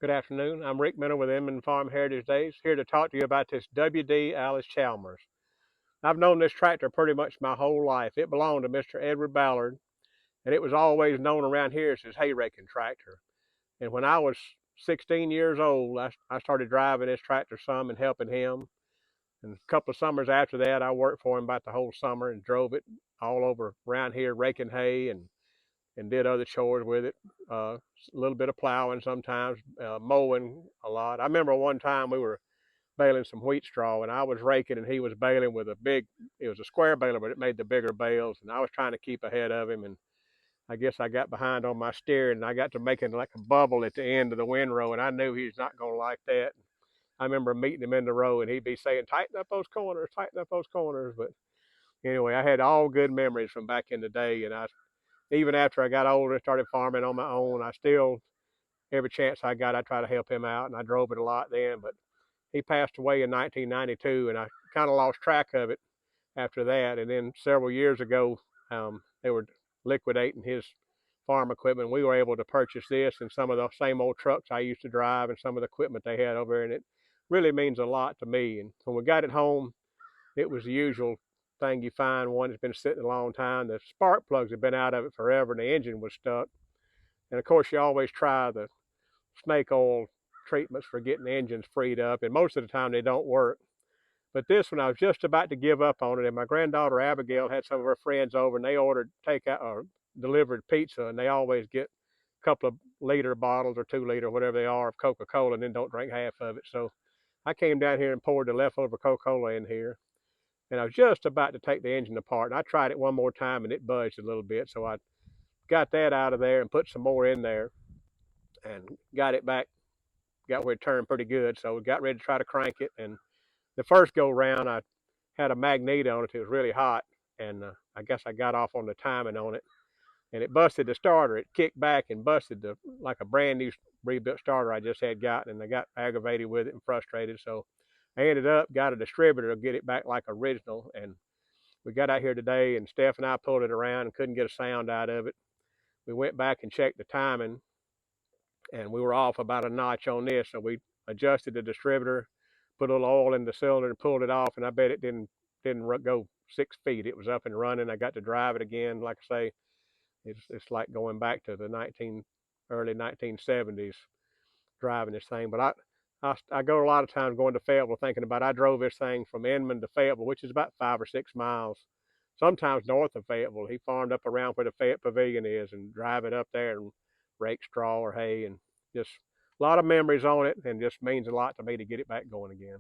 Good afternoon. I'm Rick Minnow with Inman Farm Heritage Days, here to talk to you about this WD Allis Chalmers. I've known this tractor pretty much my whole life. It belonged to Mr. Edward Ballard, and it was always known around here as his hay raking tractor. And when I was 16 years old, I started driving this tractor some and helping him. And a couple of summers after that, I worked for him about the whole summer and drove it all over around here raking hay and did other chores with it. A little bit of plowing sometimes, mowing a lot. I remember one time we were baling some wheat straw and I was raking and he was baling with it was a square baler, but it made the bigger bales. And I was trying to keep ahead of him. And I guess I got behind on my steering and I got to making like a bubble at the end of the windrow. And I knew he was not going to like that. I remember meeting him in the row and he'd be saying, tighten up those corners, tighten up those corners. But anyway, I had all good memories from back in the day. And even after I got older and started farming on my own, I still, every chance I got, I try to help him out, and I drove it a lot then. But he passed away in 1992, and I kind of lost track of it after that. And then several years ago, they were liquidating his farm equipment. We were able to purchase this and some of the same old trucks I used to drive and some of the equipment they had over there, and it really means a lot to me. And when we got it home, it was the usual thing you find. One that's been sitting a long time. The spark plugs had been out of it forever and the engine was stuck. And of course, you always try the snake oil treatments for getting the engines freed up, and most of the time they don't work. But this one, I was just about to give up on it, and my granddaughter Abigail had some of her friends over, and they ordered takeout or delivered pizza, and they always get a couple of liter bottles or 2 liter, whatever they are, of Coca-Cola, and then don't drink half of it. So I came down here and poured the leftover Coca-Cola in here, and I was just about to take the engine apart. And I tried it one more time and it buzzed a little bit. So I got that out of there and put some more in there and got it back, got where it turned pretty good. So we got ready to try to crank it. And the first go round, I had a magnet on it. It was really hot. And I guess I got off on the timing on it and it busted the starter. It kicked back and busted like a brand new rebuilt starter I just had gotten. And I got aggravated with it and frustrated. So I ended up got a distributor to get it back like original, and we got out here today and Steph and I pulled it around and couldn't get a sound out of it. We went back and checked the timing and we were off about a notch on this, so we adjusted the distributor, put a little oil in the cylinder and pulled it off, and I bet it didn't go 6 feet. It was up and running. I got to drive it again. Like I say, it's like going back to the early 1970s driving this thing. But I go a lot of times going to Fayetteville thinking about I drove this thing from Inman to Fayetteville, which is about 5 or 6 miles, sometimes north of Fayetteville. He farmed up around where the Fayette Pavilion is and drive it up there and rake straw or hay, and just a lot of memories on it, and just means a lot to me to get it back going again.